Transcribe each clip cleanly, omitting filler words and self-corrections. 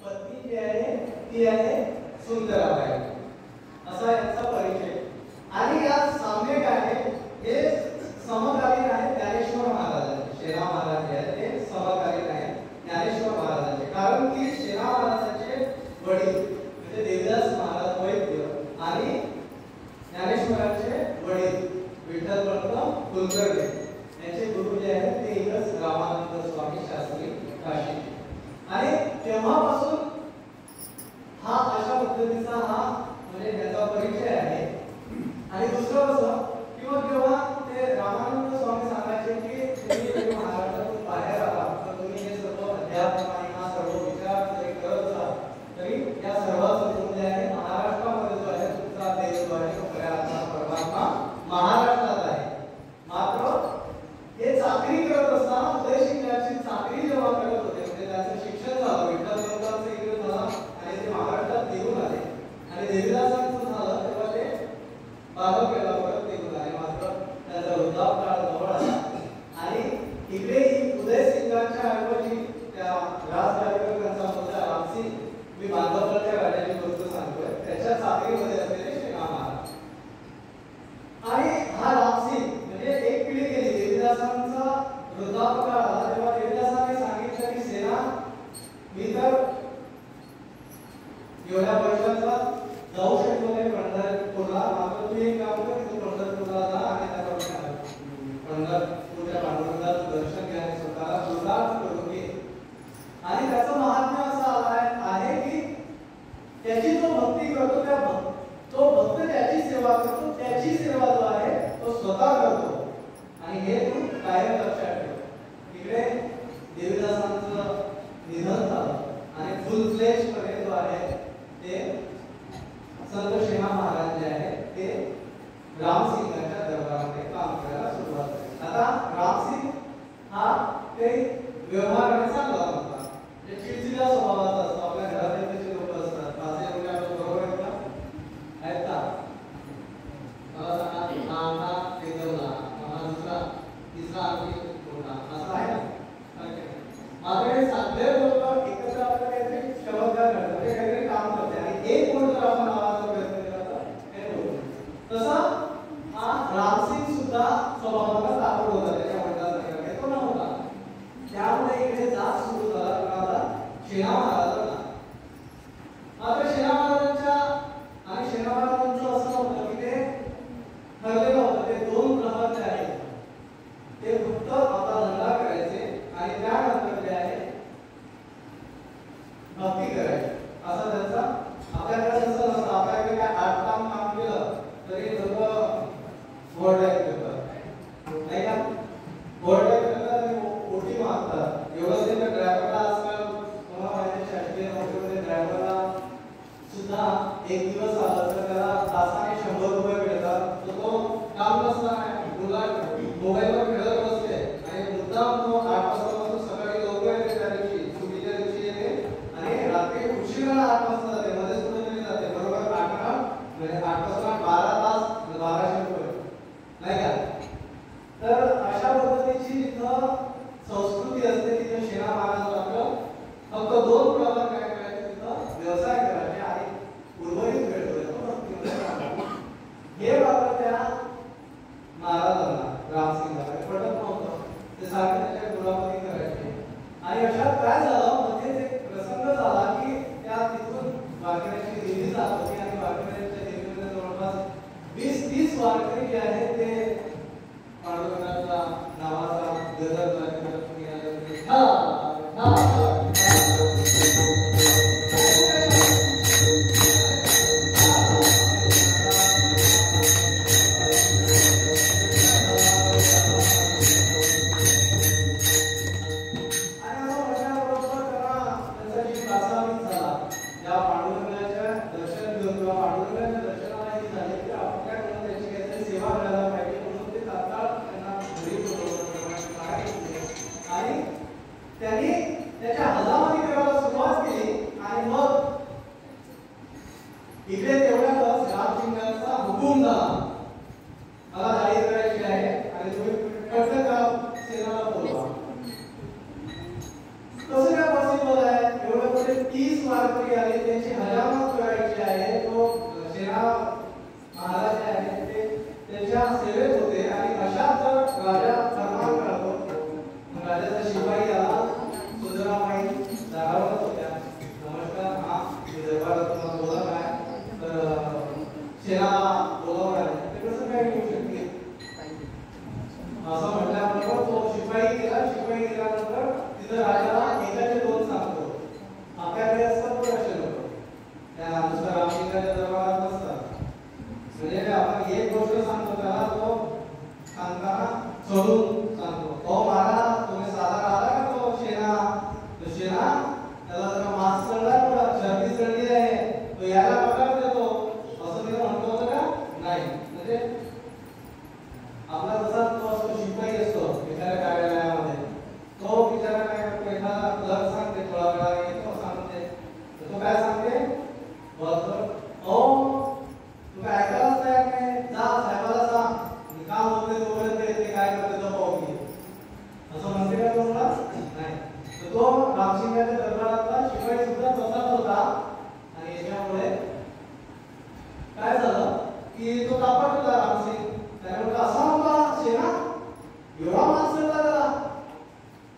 पत्नी जी आहे ती आहे सुंदराबाई, असा यांचा परिचय. आणि या साम्यक आहे हे समकालीन आहे ज्ञानेश्वर महाराजांचे. शेरा महाराज जे आहेत ते समकालीन आहे ज्ञानेश्वर महाराजांचे, कारण की शेरा महाराजांचे वडील म्हणजे देवदास महाराज वैद्य आणि ज्ञानेश्वरांचे वडील विठ्ठलपंत कुलकर्णी यांचे गुरु जे आहेत ते एकच रामानंद स्वामी शास्त्री काशी. आणि तेव्हापासून हा अशा पद्धतीचा हा म्हणजे त्याचा परिचय आहे. आणि दुसरं असं किंवा ते रामानंद स्वामी सांगायचे की तुम्ही महाराष्ट्रातून बाहेर आला तर तुम्ही हे सर्व अध्यात्म आणि हा सर्व विचार जरी करत असाल तरी या सर्वांचं जे आहे महाराष्ट्रामध्ये जो आहे तुमचा देव जो आहे तो खऱ्या अर्थाने परमात्मा महाराष्ट्रात आहे. मात्र हे चाकरी करत असताना उदय शिंद्याची चाकरी जेव्हा करत होते म्हणजे त्याचं शिक्षण झालं विठ्ठलपंतांचं इकडे झालं आणि ते महाराष्ट्रात निघून आले आणि देवीदासांचं झालं तेव्हा ते बालकेला परत निघून आले. मात्र त्याचा वृद्धापकाळ जवळ आला आणि इकडे उदय सिंगांच्या ऐवजी त्या राजगाडीकरांचा मुलगा रामसिंग, मी बांधवगडच्या राजाची गोष्ट सांगतोय, त्याच्या चाकरीमध्ये असलेले श्रीराम महाराज. आणि हा रामसिंग म्हणजे एक पिढी गेली देवीदासांचा वृद्धापकाळ आला तेव्हा देवीदासांनी सांगितलं की सेना मी तर एवढ्या वर्षाचा जाऊ शकतो नाही पंढरपूरला, मात्र तू एक काम कर तू पंढरपूरला जा आणि त्या पंढरपूरच्या पांडुरंगाचं दर्शन घ्या आणि स्वतःला कृतार्थ करून घे. आणि त्याचं महात्म्य असं आहे की त्याची जो भक्ती करतो तो भक्त त्याची सेवा करतो, त्याची सेवा जो आहे तो स्वतः करतो. आणि हे तू कायम लक्षात ठेव. इकडे देवीदासांचं निधन झालं आणि फुल फ्लेज मध्ये जो आहे ते संत शेरा महाराज जे आहे ते रामसिंगांच्या दरबारामध्ये काम करायला सुरुवात झाली. आता रामसिंग हा काही व्यवहाराने चांगला होता, म्हणजे चिडचिडा स्वभावाचा असतो. आपल्या घरात त्याचे लोक असतात, माझे लोक आपल्या बरोबर आहेत का? आहेत का? मला सांगा, नाना एकदमला मला दुसरा तिसरा आणखी मोठा असं आहे ना? माझ्याकडे सगळे लोक एकत्र आपल्या काहीतरी चमत्कार करतात, ते काहीतरी काम करते आणि एक कोणतं आपण आवाजाचा प्रयत्न केला हे होतं. तसा हा रामसिंग सुद्धा स्वभावाला तापड होता, त्याच्या वडिलांचा तो नव्हता. त्यामुळे इकडे जात सुरू झाला कोणाला? शेरा महाराजांना. मात्र शेरा महाराजांच्या आणि शेरा महाराजांचं असं होतं की ते ठरलेलं होतं ते दोन प्रहर जे आहेत ते फक्त आता धंदा करायचे आणि त्यानंतर जे आहे भक्ती करायची असं त्यांचा. आपल्याकडे जसं नसतं, आपल्याकडे काय आठकाम काम केलं तरी लोक घोरड्यात करतात नाही का? घोरड्यात करतात आणि ओटी मागतात. एवढंच नाही तर ड्रायव्हरला आजकाल तुम्हाला माहिती शासकीय नोकरीमध्ये ड्रायव्हरला सुद्धा एक दिवस आला तर त्याला तासाने 100 रुपये मिळतात. तो काम नसताना मोबाईलवर खेळत बसते आणि मुद्दाम तो 8 वाजता सकाळी लवकर येते, त्या दिवशी सुट्टीच्या दिवशी येते आणि रात्री उशिरा 8 वाजता जाते, मध्ये कुठेतरी जाते. बरोबर 8 म्हणजे 8 वाजता 12 तास 1200 रुपये नाही का? तर अशा पद्धतीची जिथं संस्कृती असते तिथं शेरा महाराज मात्र फक्त 2 प्रकार काय करायचे, तिथं व्यवसाय करायचे आणि उर्वरित वेळ हे मात्र त्या महाराजांना रामसिंगाला पटत नव्हतं. ते सारखे त्याच्या गुलामगिरी करायचे. आणि अशात काय झालं, मध्येच एक प्रसंग झाला की त्या तिथून वारकऱ्यांची दिंडी जात होती आणि वारकऱ्यांच्या दिंडीमध्ये जवळपास 20-30 वारकरी जे आहेत ते पांडुरंगाच्या नावाचा गजर करत वारकरी आले त्यांची हजामत करायची आहे. तो सेना महाराज आहेत ते त्यांच्या सेवेत होते आणि अशाच राजा फरमान करतो. राजाचा शिपाई आला, सुंदराबाई जागावत होत्या. नमस्कार, हा दरबारात तुम्हाला बोलवलं आहे तर सेना बोलावणार आहे, ते कसं काय येऊ शकते असं म्हटल्याबरोबर तो शिपाई गेल्यानंतर तिथं राजाला एकाचे दोन सांगतो. आपल्याकडे असतात असे लोक त्यानुसार आपल्याकडे दरबारात नसतात. म्हणजे आपण एक गोष्ट सांगतो त्याला तो सांगताना सोडून सांगतो. हो महाराज तुम्ही साधा आला का तो शेणा त्याला जरा मास्क चढला, सर्दी चढली आहे, तो याला पगार देतो असं तिला म्हणतो होतं का नाही. म्हणजे आपला जसा तो असतो शिपाई असतो एखाद्या कार्यालयामध्ये, तो बिचारा काय करतो एखादा क्लर्क सांगते थोडा वेळा येतो सांगते तो काय सांगते हो तू काय ऐकायलाच तयार नाही, जा साहेबाला सांग काम होते तोपर्यंत ते काय करते तो पाहू घे असं म्हणते का तुम्हाला नाही. तर तो रामसिंगाच्या दरबारातला शिपाई सुद्धा तसाच होता. आणि याच्यामुळे काय झालं की तो तापट होता रामसिंग. त्याने म्हटलं असा होता सेना एवढा मान चढला त्याला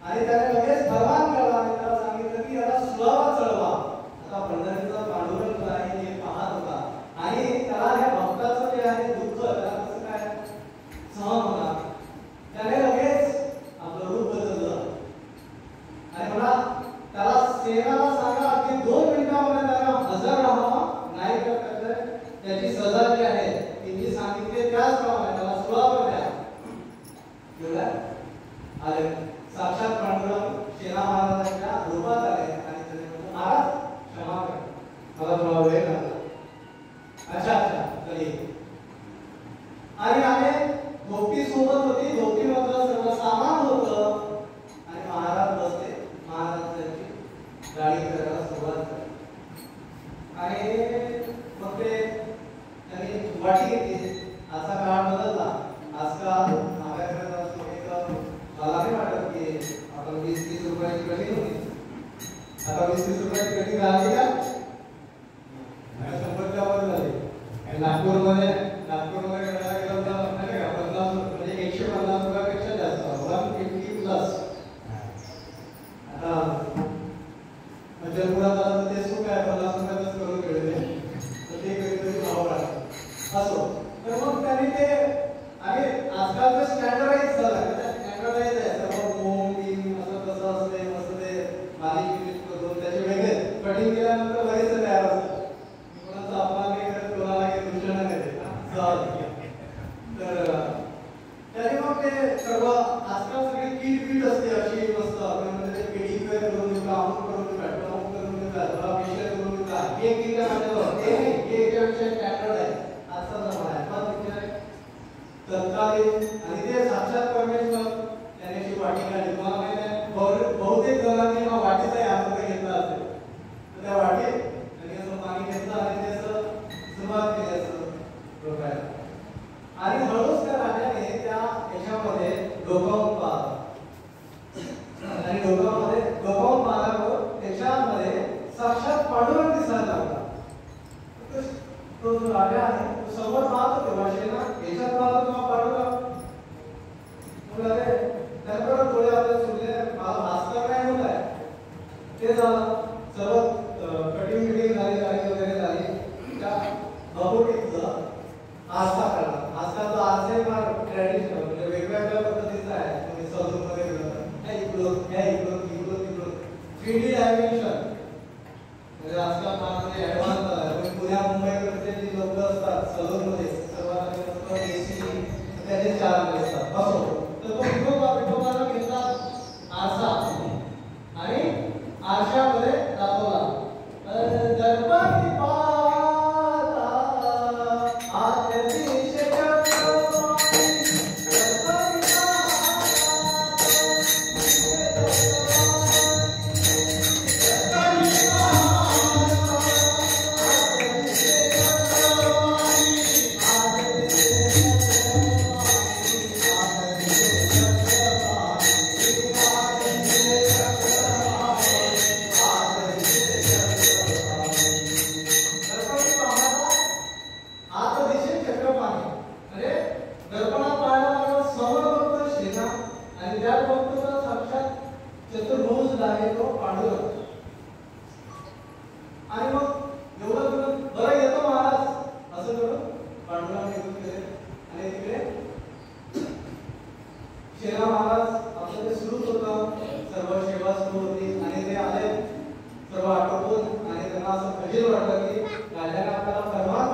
आणि त्याने लगेच फरमान केला आणि त्याला सांगितलं की याला सुळावर चढवा. आता पंढरीचा पांडुरंग आहे हे पाहत होता आणि त्याला या भक्ताचं जे आहे दुःख त्याला कसं काय सहन होणार. त्याने लगेच आपलं रूप बदललं आणि म्हणा त्याला सेनाला सांगा की 2 मिनिटांमध्ये त्याला हजर राहावं, नाही तर त्याची सजा जी आहे ती मी सांगितले त्याचप्रमाणे त्याला सुळावर द्या. एवढ्या आले साक्षात पांडुरंग सेना महाराजांच्या रूपात आले आणि त्याने म्हटलं महाराज क्षमा करा मला थोडा वेळ लागला. अच्छा चलिए. आणि आले धोपी सोबत होती, धोपी मधलं सर्व सामान होतं आणि महाराज बसले. महाराजांची गाडी करायला सुरुवात झाली आणि मग ते त्यांनी वाटी घेतली. असा काळ बदलला. आजकाल आपल्याकडे मला नाही वाटत की आपण 20-30 रुपयाची कधी होती. आता 20-30 रुपयाची कधी झाली का 100च्या वर झाली. नागपूरमध्ये करायला गेलं तर नाही का 50 म्हणजे 150 रुपयापेक्षा जास्त 150 प्लस. आता म्हणजे पुढे झालं तर ते सुख आहे 50 रुपयातच करून ठेवले तर ते कधीतरी भाव राहतो असो. तर मग त्यांनी ते आणि आजकाल स्टँडर्डाइज झालं स्टँडर्डाइज आहे सर्व मोम बीम असं तसं असते मस्त ते बारीक करून त्याचे वेगळे कटिंग केल्यानंतर लगेच तयार असतं. कोणाचं अपमान नाही करत, कोणाला काही दूषण नाही देत. तर त्याने मग ते सर्व आजकाल सगळी किट असते अशी मस्त म्हणजे पेडिक्युअर करून देऊ का, अमुक करून देऊ का, टॉप करून देऊ का, थोडा फेशियल करून देऊ का, हे किट माझ्यावर हे याच्यापेक्षा स्टँडर्ड आहे आजचा जमाना आहे. पण तत्कालीन आणि ते साक्षात परमेश्वर त्याने अशी वाटी काढली. तुम्हाला माहिती आहे बहुतेक जणांनी हा वाटीचाही आनंद घेतला असेल. तर त्या वाटीत त्यांनी असं पाणी घेतलं आणि ते असं सुरुवात केली असं डोकायला आणि हळूच त्या राजाने त्या याच्यामध्ये डोकावून पाहिलं आणि डोकावून पाहिल्यावर त्याच्यामध्ये साक्षात पांडुरंग दिसायला लागला. तो जो राजा आहे तो समोर पाहत होते वाशेना याच्यात पाहत होता पांडुरंग. मग अरे त्यानंतर थोडे आपले सुरले भास्कर काय होत आहे ते झालं. सर्व कटिंग बिटिंग झाली वगैरे झाली. त्या भगवतीचं आस्था काढला. आस्था तो आजही फार ट्रॅडिशनल म्हणजे वेगवेगळ्या पद्धतीचा आहे. तुम्ही सलून मध्ये गेलं इकडून 3D डायमेन्शन म्हणजे आजकाल फार ऍडव्हान्स झाला आहे. पुण्या मुंबईकडचे जी लोक असतात सलून मध्ये सर्वांना एसी त्याचे चार्ज असतात असो. तर तो विठोबाला घेतला आरसा आणि आरशामध्ये दाखवला गणपती बाला आरती आणि मग एवढं करून बरं येतो महाराज असं करून पांडुरंग निघून गेले आणि तिकडे शेरा महाराज आपलं ते सुरूच होतं, सर्व सेवा सुरू होती आणि ते आले सर्व आटोपून आणि त्यांना असं खजील वाटलं की राजाने आपल्याला फरमान